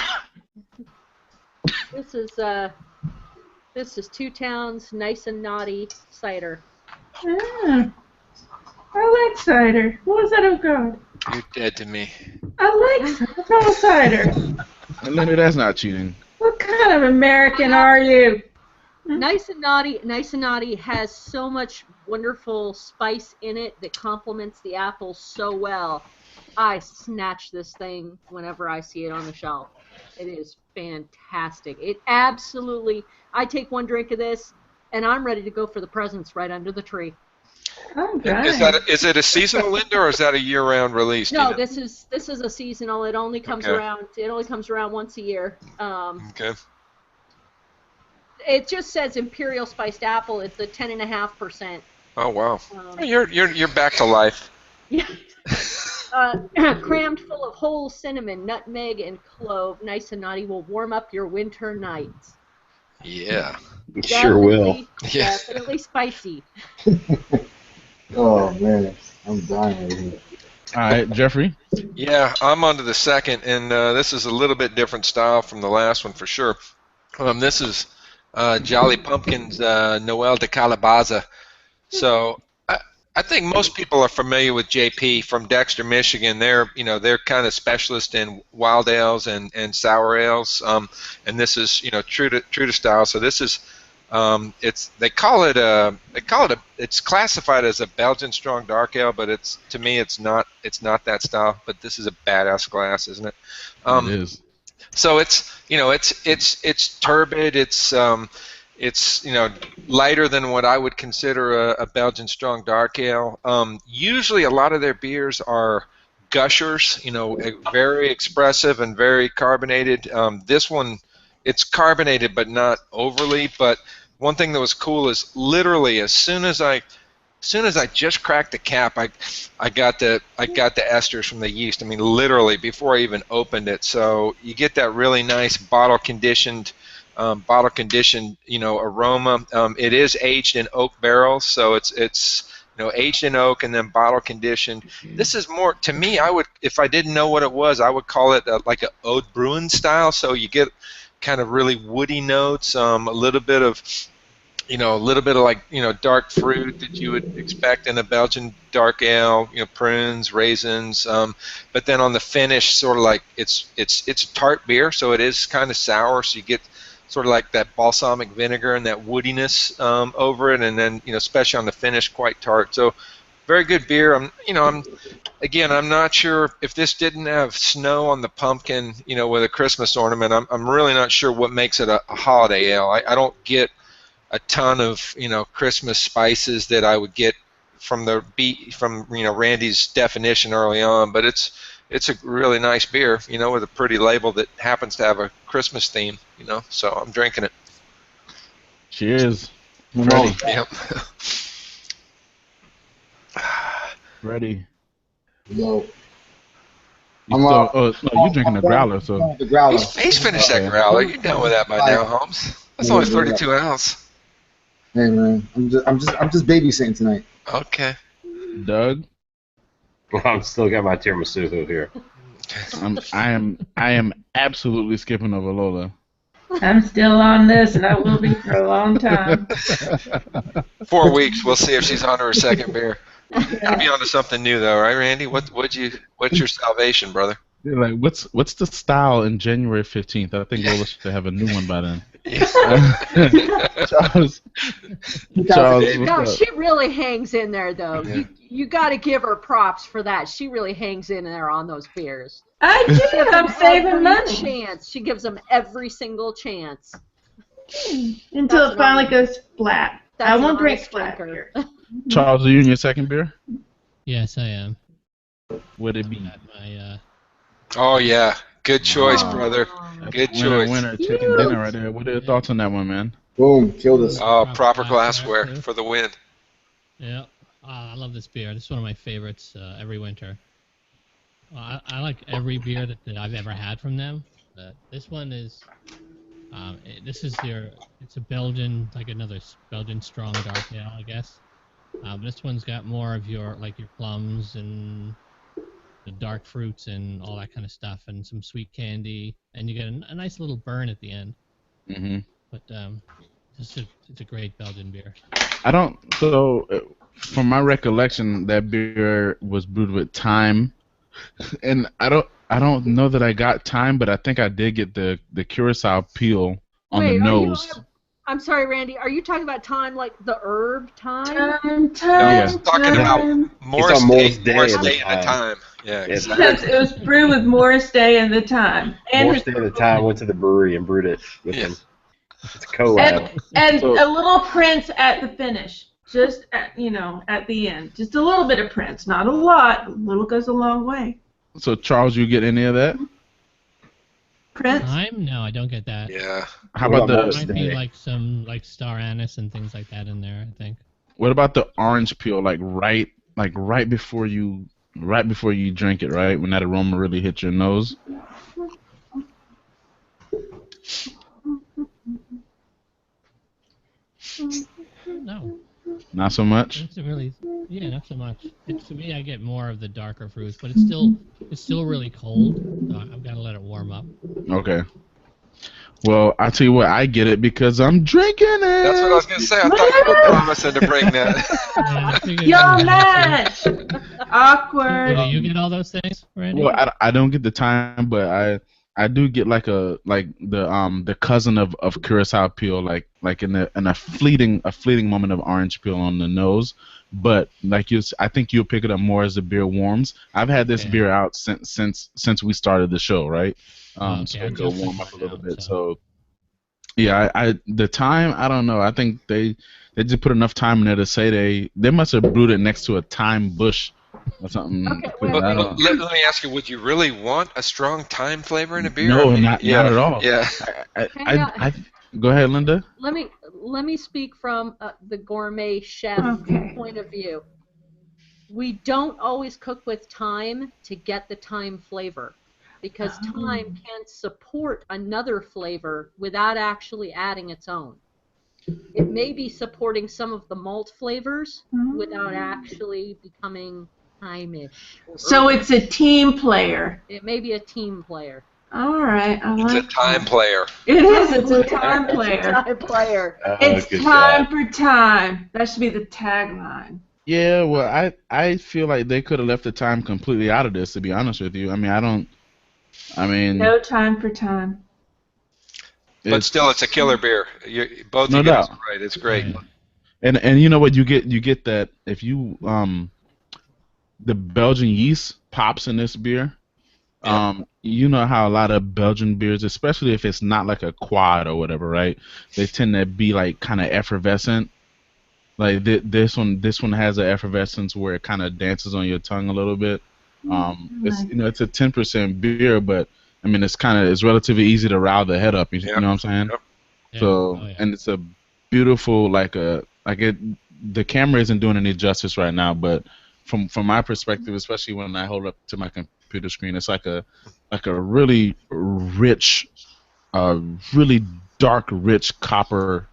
This is Two Towns Nice and Naughty cider. Ah, I like cider. What was that? Oh God. You're dead to me. I like apple cider. Linda, that's not cheating. What kind of American are you? Nice and Naughty has so much wonderful spice in it that complements the apple so well. I snatch this thing whenever I see it on the shelf. It is fantastic. It absolutely. I take one drink of this, and I'm ready to go for the presents right under the tree. Oh, God. Is it a seasonal Linda or is that a year-round release? No, this is a seasonal. It only comes Okay. around. It only comes around once a year. Okay. It just says Imperial Spiced Apple. It's a 10.5%. Oh wow. You're back to life. Yeah. Crammed full of whole cinnamon, nutmeg, and clove. Nice and Naughty will warm up your winter nights. Yeah. Sure will. Yes. Definitely spicy. Oh man, I'm dying right here. All right, Jeffrey. Yeah, I'm on to the second, and this is a little bit different style from the last one for sure. This is Jolly Pumpkins Noel de Calabaza. So I think most people are familiar with JP from Dexter, Michigan. They're kind of specialist in wild ales and sour ales, and this is true to style. So this is it's classified as a Belgian strong dark ale, but to me it's not that style. But this is a badass glass, isn't it? It is. So it's turbid. It's lighter than what I would consider a Belgian strong dark ale. Usually a lot of their beers are gushers, very expressive and very carbonated. This one, it's carbonated but not overly. But one thing that was cool is literally as soon as I just cracked the cap, I got the esters from the yeast. I mean, literally before I even opened it. So you get that really nice bottle conditioned aroma. It is aged in oak barrels, so it's aged in oak and then bottle conditioned. This is more, to me, if I didn't know what it was, I would call it like a Oud Bruin style. So you get kind of really woody notes, a little bit of like dark fruit that you would expect in a Belgian dark ale, prunes, raisins, but then on the finish, sort of like it's a tart beer, so it is kind of sour, so you get sort of like that balsamic vinegar and that woodiness over it, and then especially on the finish, quite tart. So very good beer. I'm not sure if this didn't have snow on the pumpkin, with a Christmas ornament. I'm really not sure what makes it a holiday ale. I don't get a ton of Christmas spices that I would get from Randy's definition early on, but it's a really nice beer, with a pretty label that happens to have a Christmas theme, so I'm drinking it. Cheers. Freddie. Yep. Freddie. Yo. You drinking a growler, so. The growler. He's finished that growler. You're done with that by now, Holmes. That's only 32 ounce. Hey man, I'm just babysitting tonight. Okay. Doug. Well, I'm still got my tiramisu here. I am absolutely skipping over Lola. I'm still on this, and I will be for a long time. 4 weeks. We'll see if she's on to her second beer. Gotta be on to something new, though, right, Randy? What's your salvation, brother? They're like, what's the style in January 15th? I think Lola should have a new one by then. Charles, No, she really hangs in there, though. Yeah. You got to give her props for that. She really hangs in there on those beers. I do. I'm saving Every money chance. She gives them every single chance. until That's it finally an goes flat. That's I an won't drink honest flat drinker. beer. Charles, are you in your second beer? Yes, I am. Would it be At my, Oh, yeah. Good choice, Oh. brother. Good winner, choice. winner chicken dinner right there? What are your thoughts on that one, man? Boom, killed us. Oh, proper Proper glassware glassware. for the win. yeah, I love this beer. This is one of my favorites every winter. I like every beer that I've ever had from them. This one is, it's a Belgian, like another Belgian strong dark ale, I guess. This one's got more of your plums and the dark fruits and all that kind of stuff, and some sweet candy, and you get a nice little burn at the end. Mm-hmm. But it's a great Belgian beer. From my recollection, that beer was brewed with thyme, and I don't know that I got thyme, but I think I did get the curacao peel on Wait, the nose. I'm sorry, Randy. Are you talking about thyme like the herb thyme? No, he's talking about Morris Morris Day, Day Morris at the Day at the time. time. Yeah, Yes. exactly. Because it was brewed with Morris Day and the time. And Morris Day at the time went to the brewery and brewed it with Yeah. him. It's a collab. and a little Prince at the finish. Just at the end. Just a little bit of Prince. Not a lot. A little goes a long way. So Charles, you get any of that? Prince? Thyme? No, I don't get that. Yeah. How What about about the Morris Might be Day? like some star anise and things like that in there, I think. what about the orange peel? Like right before you drink it, right? When that aroma really hits your nose. Not so much. It's really, yeah, not so much. For me, I get more of the darker fruits, but it's still really cold, so I've got to let it warm up. Okay. Well, I tell you what, I get it because I'm drinking it. That's what I was gonna say. I thought you were promising to bring that. Yeah, I figured Yo, you- match. Awkward. Do you get all those things, Randy? Well, I don't get the time, but I do get like the cousin of curacao peel, like in a fleeting moment of orange peel on the nose. But like I think you'll pick it up more as the beer warms. I've had this Yeah. beer out since we started the show, right? Okay, So I it'll just warm up a figured little out, bit. so. So yeah, I the time, I don't know. I think they just put enough time in there to say they must have brewed it next to a thyme bush or something. Okay, 'cause wait, I wait. don't. Let me ask you: would you really want a strong thyme flavor in a beer? No, I mean, not yeah, at all. Yeah. I go ahead, Linda. Let me speak from the gourmet chef Okay. point of view. We don't always cook with thyme to get the thyme flavor, because thyme can support another flavor without actually adding its own. It may be supporting some of the malt flavors without actually becoming thyme-ish. So it's a team player. It may be a team player. All right, I It's a like time that. player. It is. It's a time It's a player. time player. It's good time job. for time. That should be the tagline. Yeah, well, I feel like they could have left the time completely out of this. To be honest with you, I mean, No time for time. But still, it's a killer beer. Both No you guys doubt. are right. It's great. Yeah. And you know what, you get that if you the Belgian yeast pops in this beer. Yeah. You know how a lot of Belgian beers, especially if it's not like a quad or whatever, right? They tend to be like kind of effervescent. Like this one has an effervescence where it kind of dances on your tongue a little bit. It's it's a 10% beer, but I mean it's relatively easy to rile the head up. You know what I'm saying? Yep. Yeah. So Oh, yeah. and it's a beautiful the camera isn't doing any justice right now, but from my perspective, especially when I hold up to my computer screen, it's like a really rich, really dark, rich copper,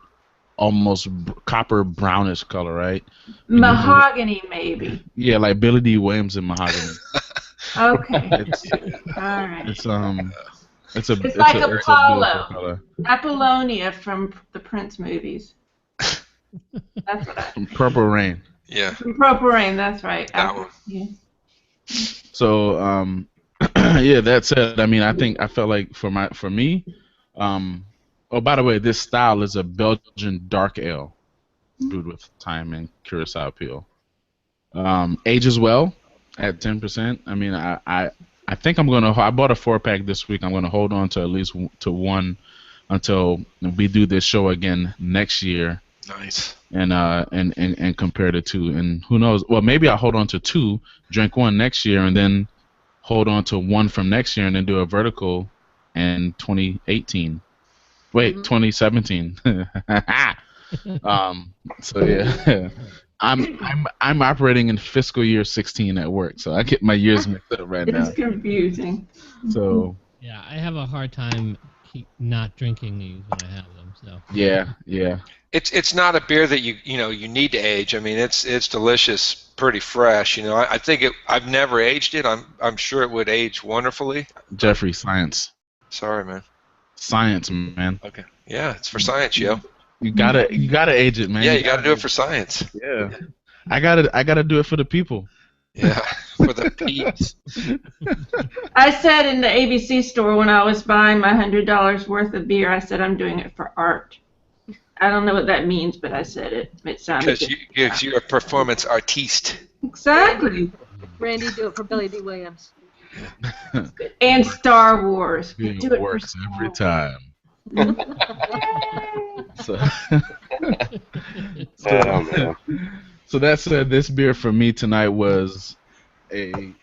almost copper brownish color, right? Mahogany, maybe. Yeah, like Billy D. Williams in mahogany. Okay. It's All right. it's a It's like it's a Apollo. beautiful color. Apollonia from the Prince movies. That's what From Purple Rain. Yeah. from Purple Rain. That's right. That one. Yeah. So yeah, that said, I mean, I felt like for me, oh, by the way, this style is a Belgian dark ale brewed with thyme and curacao peel. Ages well at 10%. I mean, I think I bought a 4-pack this week. I'm gonna hold on to at least to one until we do this show again next year. Nice. And compare the two, and who knows? Well, maybe I'll hold on to 2, drink one next year, and then hold on to one from next year, and then do a vertical in 2018. Wait, 2017. So yeah, I'm operating in fiscal year 16 at work, so I get my years mixed up right now. It's confusing. So Yeah, I have a hard time not drinking these when I have them. So yeah. It's not a beer that you need to age. I mean, it's delicious, pretty fresh. I think I've never aged it. I'm sure it would age wonderfully. Jeffrey, science. Sorry, man. Science, man. Okay. Yeah, it's for science, yo. You gotta age it, man. Yeah, you got to do it for science. Yeah. I gotta do it for the people. Yeah, for the peeps. I said in the ABC store when I was buying my $100 worth of beer, I said I'm doing it for art. I don't know what that means, but I said it. It sounded Because you're a performance artiste. exactly. Randy, do it for Billy D. Williams. And Star Wars. It Do it for works Star every Wars. time. So, Oh, man. so that said, this beer for me tonight was a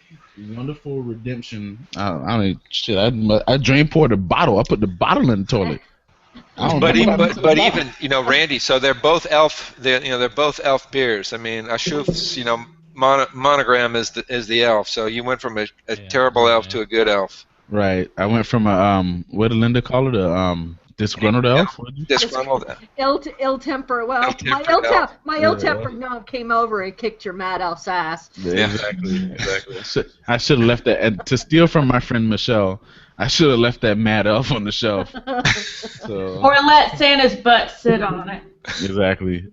wonderful redemption. I don't even, shit. I drain poured the bottle. I put the bottle in the toilet. I don't But know even, what I did to but the bottle. even Randy. So they're both elf. They're both elf beers. I mean, Ashuf's monogram is the elf. So you went from a terrible elf to a good elf. Right. I went from a what did Linda call it? Disgruntled elf? What'd you- Disgruntled. Ill temper. Well, Ill-tempered elf. my ill temper gnome came over and kicked your mad elf's ass. Yeah, exactly. I should have left that and to steal from my friend Michelle. I should have left that mad elf on the shelf. So Or let Santa's butt sit on it. exactly.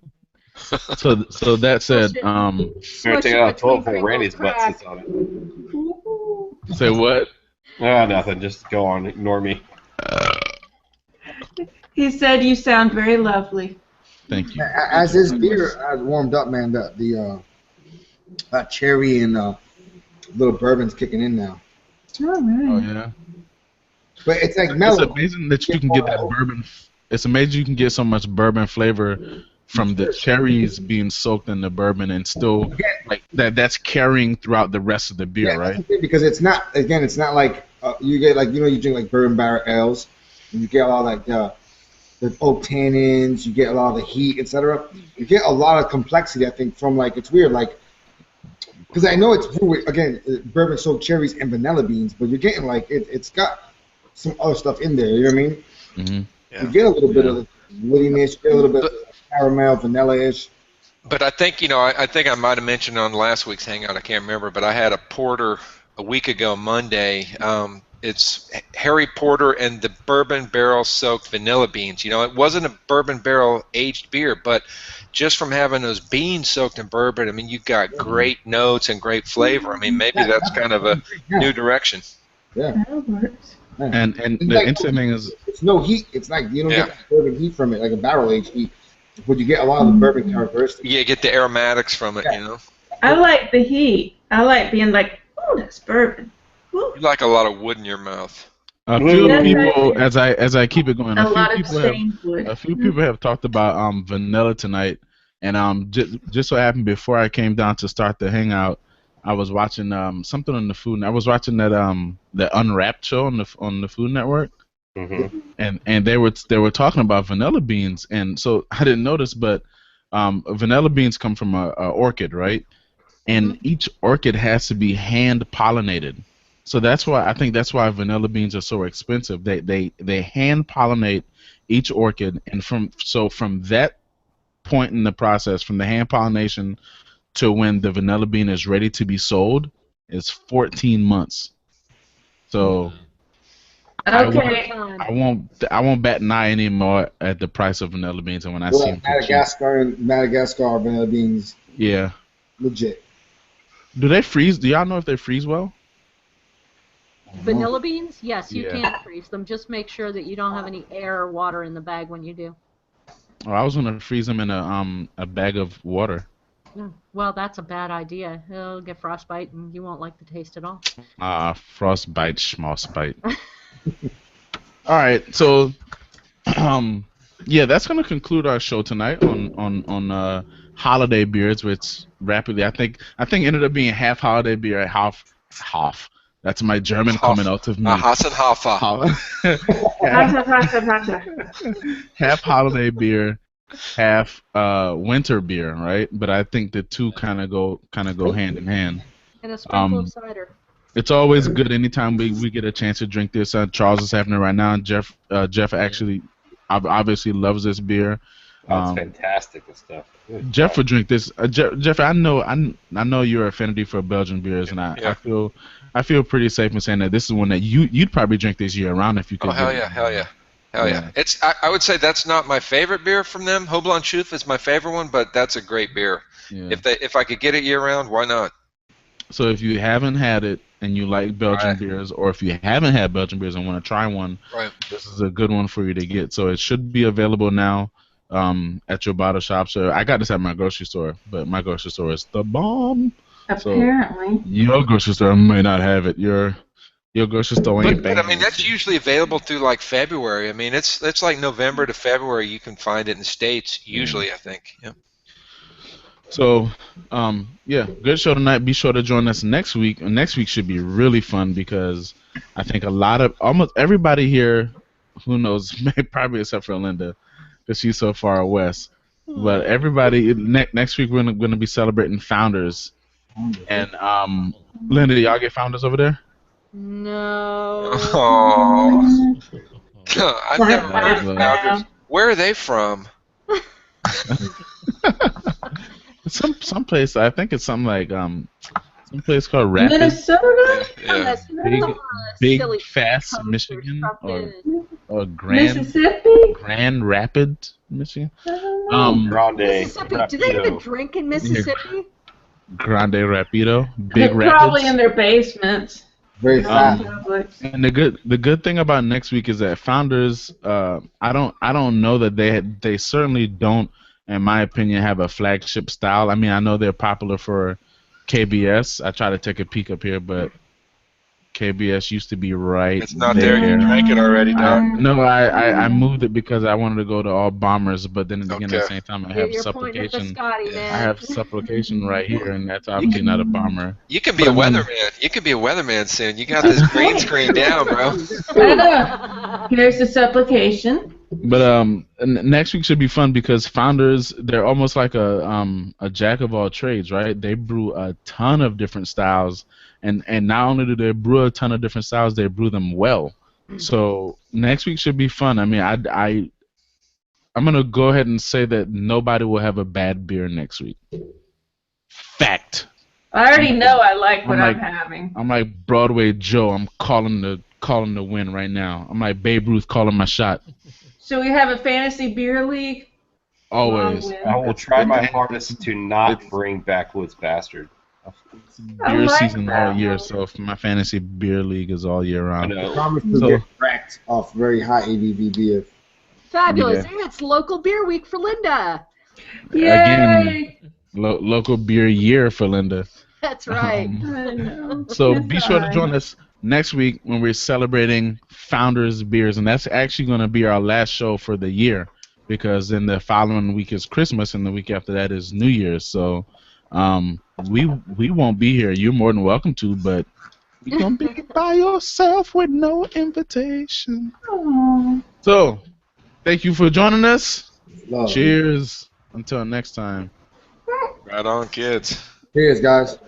So that said, Fair thing I told before Randy's butt sits on it. say what? Nothing. Just go on. Ignore me. He said you sound very lovely. Thank you. As his beer has warmed up, man, the cherry and little bourbon's kicking in now. All right. Oh yeah. But it's like mellow. It's amazing that you can get that bourbon. It's amazing you can get so much bourbon flavor from the cherries being soaked in the bourbon and still like that's carrying throughout the rest of the beer, right? Because it's not like you get like you drink like bourbon barrel ales, and you get all like the oak tannins, you get a lot of the heat, etc. You get a lot of complexity, I think, from like it's weird, like because I know it's brewed again bourbon soaked cherries and vanilla beans, but you're getting like it's got some other stuff in there. You know what I mean? Mm-hmm. Yeah. You get a little bit of the woodiness, you get a little bit of caramel, vanilla-ish. But I think, I think I might have mentioned on last week's Hangout, I can't remember, but I had a porter a week ago Monday. It's Harry Porter and the bourbon barrel soaked vanilla beans. It wasn't a bourbon barrel aged beer, but just from having those beans soaked in bourbon, I mean, you got great notes and great flavor. I mean, maybe that's kind of a new direction. Yeah. That works. And the like, interesting thing is it's no heat. It's like you don't get the bourbon heat from it, like a barrel aged heat, but you get a lot of the bourbon characteristics. Yeah, get the aromatics from it, I like the heat. I like being like, oh, that's bourbon. Ooh. You like a lot of wood in your mouth. a few Yes, people, as I keep it going, A a few lot of people have stained wood. a few people have talked about vanilla tonight, and just so happened before I came down to start the hangout, I was watching something on the food. I was watching that the Unwrapped show on the Food Network, and they were talking about vanilla beans, and so I didn't notice, but vanilla beans come from a orchid, right? And each orchid has to be hand pollinated. So that's why vanilla beans are so expensive. They hand pollinate each orchid, and from that point in the process, from the hand pollination to when the vanilla bean is ready to be sold, is 14 months. So Okay. I won't bat an eye anymore at the price of vanilla beans, and when I see them Madagascar vanilla beans, yeah, legit. do they freeze? Do y'all know if they freeze well? Vanilla beans? Yes, you Yeah. can freeze them. Just make sure that you don't have any air or water in the bag when you do. Oh, I was gonna freeze them in a bag of water. Well, that's a bad idea. It'll get frostbite and you won't like the taste at all. Frostbite, schmossbite. All right, so yeah, that's gonna conclude our show tonight on holiday beers, which rapidly I think ended up being half holiday beer, half. That's my German coming out of me. Hassenhofer. Half holiday beer, half winter beer, right? But I think the two kind of go hand in hand. And a sprinkle of cider. It's always good anytime we get a chance to drink this. Charles is having it right now, and Jeff actually obviously loves this beer. That's fantastic, this stuff. Good Jeff stuff. would drink this. Jeff, I know your affinity for Belgian beers, and I feel pretty safe in saying that this is one that you'd probably drink this year round if you could. Oh, hell yeah. It's I would say that's not my favorite beer from them. Hoblan Schoof is my favorite one, but that's a great beer. Yeah. If I could get it year round, why not? So if you haven't had it and you like Belgian beers, or if you haven't had Belgian beers and want to try one, this is a good one for you to get. So it should be available now at your bottle shop. So I got this at my grocery store, but my grocery store is the bomb. Apparently. So your grocery store may not have it. Your grocery store ain't But I mean, that's usually available through like February. I mean, it's like November to February. You can find it in the States usually, I think. Yeah. So, yeah, good show tonight. Be sure to join us next week. Next week should be really fun because I think almost everybody here, who knows, probably except for Linda, because she's so far west. But everybody, next week we're going to be celebrating Founders. And, Linda, y'all get Founders over there? No. Oh. I've never heard of Founders. Where are they from? Some place. I think it's something like some place called Rapids. Minnesota? Yeah. Big silly Fast, coast or Michigan, something. or Grand Rapids, Michigan. Grande. Mississippi. Do they even drink in Mississippi? Grande Rapido, They're Big Rapids. probably in their basements. Very fast. And the good thing about next week is that Founders, I don't know that they certainly don't, in my opinion, have a flagship style. I mean, I know they're popular for KBS. I try to take a peek up here, but KBS used to be right. It's not there. You drank it already, Doc. No, I moved it because I wanted to go to all Bombers, but then again, at the Okay. same time, I have You're pointing at the supplication. Scotty, I man. have supplication right here, and that's obviously not a bomber. You can be a weatherman. You can be a weatherman soon. You got this green screen down, bro. I know. Here's the supplication. But next week should be fun because Founders, they're almost like a jack of all trades, right? They brew a ton of different styles, and not only do they brew a ton of different styles, they brew them well. So next week should be fun. I mean, I'm gonna go ahead and say that nobody will have a bad beer next week. Fact. I already know I like what I'm I'm having. I'm like Broadway Joe. I'm calling the win right now. I'm like Babe Ruth calling my shot. So we have a fantasy beer league. Always. I will try my hardest to not bring Backwoods Bastard. I Beer like season that all year, one. so my fantasy beer league is all year round. I know. I promise to get cracked off very high ABV beer. Fabulous. Yeah. And it's local beer week for Linda. Yay! Again, local beer year for Linda. That's right. I know. So That's be sure to all join right. us next week when we're celebrating Founders Beers, and that's actually going to be our last show for the year because then the following week is Christmas, and the week after that is New Year's. So we won't be here. You're more than welcome to, but you're going to be by yourself with no invitation. Aw. So thank you for joining us. Love. Cheers. Until next time. Right on, kids. Cheers, guys.